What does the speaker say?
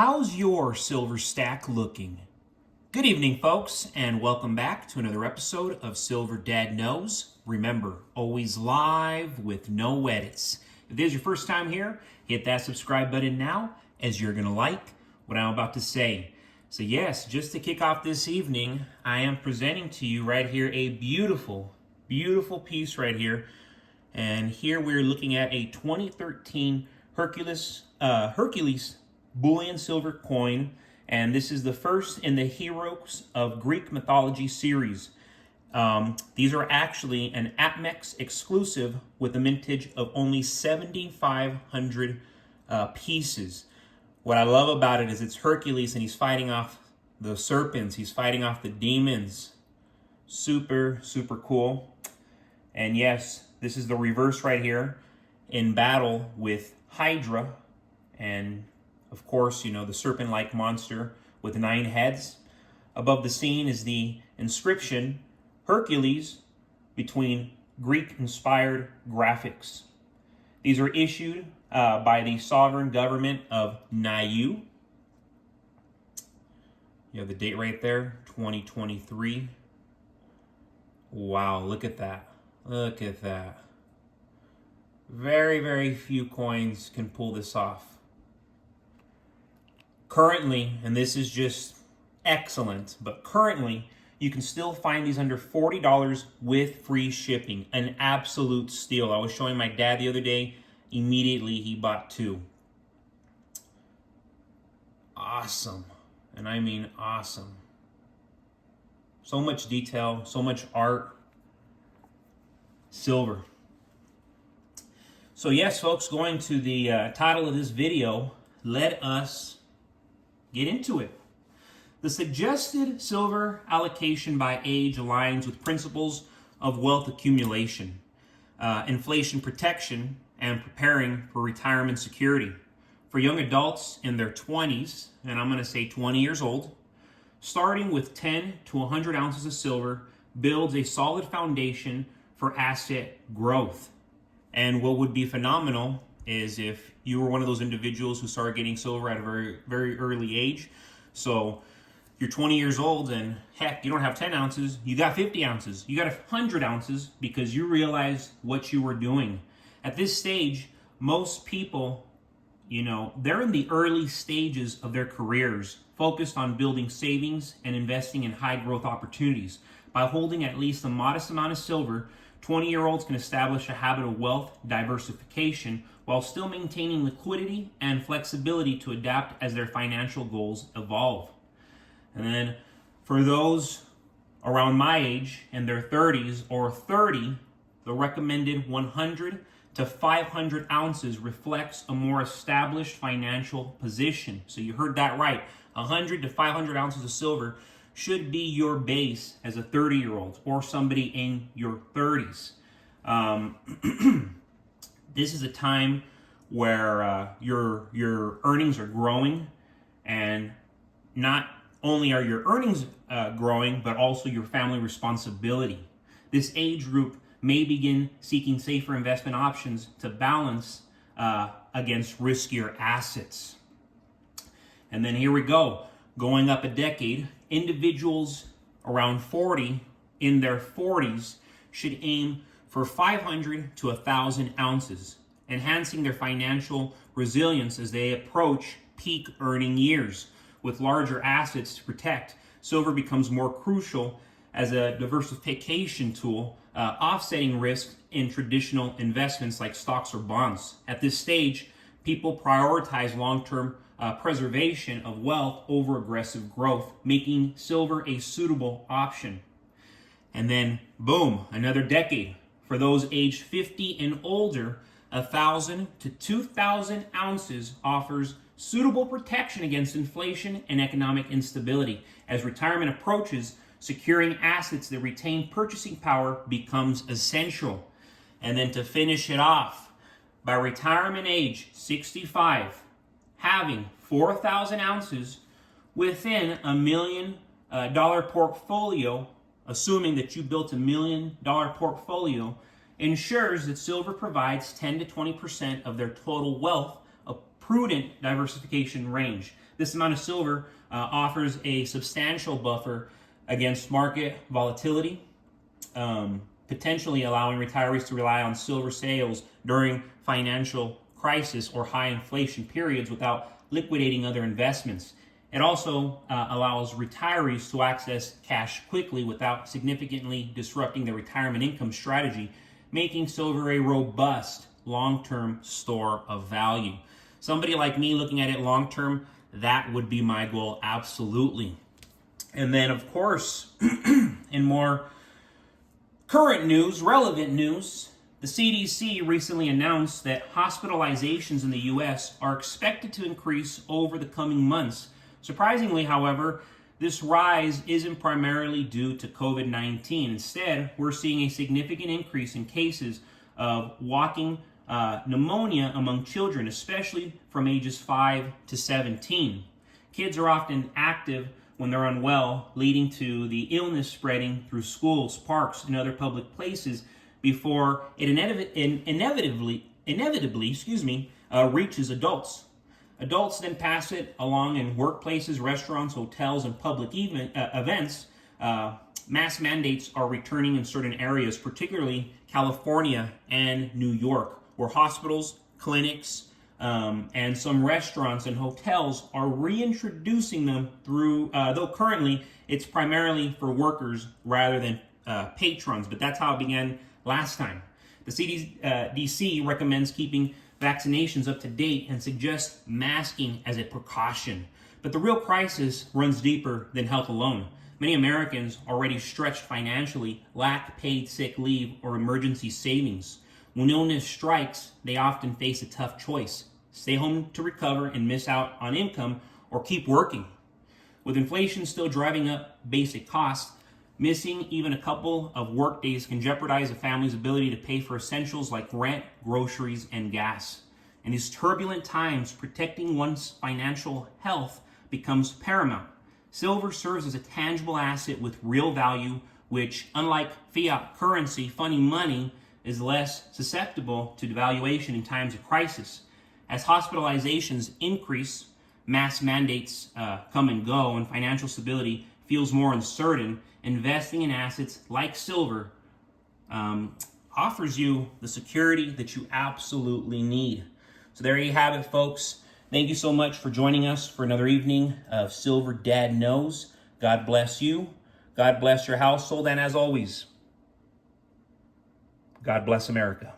How's your silver stack looking? Good evening, folks, and welcome back to another episode of Silver Dad Knows. Remember, always live with no edits. If this is your first time here, hit that subscribe button now, as you're going to like what I'm about to say. So yes, just to kick off this evening, I am presenting to you right here a beautiful, beautiful piece right here. And here we're looking at a 2013 Hercules bullion silver coin, and this is the first in the Heroes of Greek Mythology series. These are actually an APMEX exclusive with a mintage of only 7,500 pieces. What I love about it is it's Hercules and he's fighting off the serpents, he's fighting off the demons. Super, super cool. And yes, this is the reverse right here in battle with Hydra. And of course, you know, the serpent-like monster with 9 heads. Above the scene is the inscription, Hercules, between Greek-inspired graphics. These are issued by the sovereign government of Niue. You have the date right there, 2023. Wow, look at that. Look at that. Very, very few coins can pull this off. Currently, and this is just excellent, but currently you can still find these under $40 with free shipping. An absolute steal. I was showing my dad the other day. Immediately he bought 2. Awesome. And I mean awesome. So much detail, so much art. Silver. So yes, folks, going to the title of this video, let us get into it. The suggested silver allocation by age aligns with principles of wealth accumulation, inflation protection, and preparing for retirement security. For young adults in their 20s, and I'm going to say 20 years old, starting with 10 to 100 ounces of silver builds a solid foundation for asset growth. And what would be phenomenal is if you were one of those individuals who started getting silver at a very, very early age. So you're 20 years old and heck, you don't have 10 ounces, you got 50 ounces, you got 100 ounces because you realized what you were doing. At this stage, most people, you know, they're in the early stages of their careers, focused on building savings and investing in high growth opportunities. By holding at least a modest amount of silver, 20-year-olds can establish a habit of wealth diversification while still maintaining liquidity and flexibility to adapt as their financial goals evolve. And then for those around my age in their 30s or 30, the recommended 100 to 500 ounces reflects a more established financial position. So you heard that right. 100 to 500 ounces of silver should be your base as a 30-year-old or somebody in your 30s. This is a time where your earnings are growing, and not only are your earnings growing, but also your family responsibility. This age group may begin seeking safer investment options to balance against riskier assets. And then here we go, going up a decade. Individuals around 40 in their 40s should aim for 500 to 1,000 ounces, enhancing their financial resilience as they approach peak earning years. With larger assets to protect, silver becomes more crucial as a diversification tool, offsetting risk in traditional investments like stocks or bonds. At this stage, people prioritize long-term preservation of wealth over aggressive growth, making silver a suitable option. And then, boom, another decade. For those aged 50 and older, 1,000 to 2,000 ounces offers suitable protection against inflation and economic instability. As retirement approaches, securing assets that retain purchasing power becomes essential. And then to finish it off, by retirement age 65, having 4,000 ounces within $1 million portfolio, assuming that you built $1 million portfolio, ensures that silver provides 10 to 20% of their total wealth prudent diversification range. This amount of silver offers a substantial buffer against market volatility, potentially allowing retirees to rely on silver sales during financial crisis or high inflation periods without liquidating other investments. It also allows retirees to access cash quickly without significantly disrupting their retirement income strategy, making silver a robust long-term store of value. Somebody like me looking at it long-term, that would be my goal, absolutely. And then, of course, in more current news, relevant news, the CDC recently announced that hospitalizations in the U.S. are expected to increase over the coming months. Surprisingly, however, this rise isn't primarily due to COVID-19. Instead, we're seeing a significant increase in cases of walking pneumonia among children, especially from ages 5 to 17. Kids are often active when they're unwell, leading to the illness spreading through schools, parks, and other public places before it inevitably reaches adults. Adults then pass it along in workplaces, restaurants, hotels, and public events. Mask mandates are returning in certain areas, particularly California and New York, where hospitals, clinics, and some restaurants and hotels are reintroducing them through, though currently it's primarily for workers rather than patrons, but that's how it began last time. The CDC recommends keeping vaccinations up to date and suggests masking as a precaution. But the real crisis runs deeper than health alone. Many Americans, already stretched financially, lack paid sick leave or emergency savings. When illness strikes, they often face a tough choice: stay home to recover and miss out on income, or keep working. With inflation still driving up basic costs, missing even a couple of work days can jeopardize a family's ability to pay for essentials like rent, groceries, and gas. In these turbulent times, protecting one's financial health becomes paramount. Silver serves as a tangible asset with real value, which, unlike fiat currency, funding money, is less susceptible to devaluation in times of crisis. As hospitalizations increase, mass mandates come and go, and financial stability feels more uncertain, investing in assets like silver offers you the security that you absolutely need. So there you have it, folks. Thank you so much for joining us for another evening of Silver Dad Knows. God bless you. God bless your household. And as always, God bless America.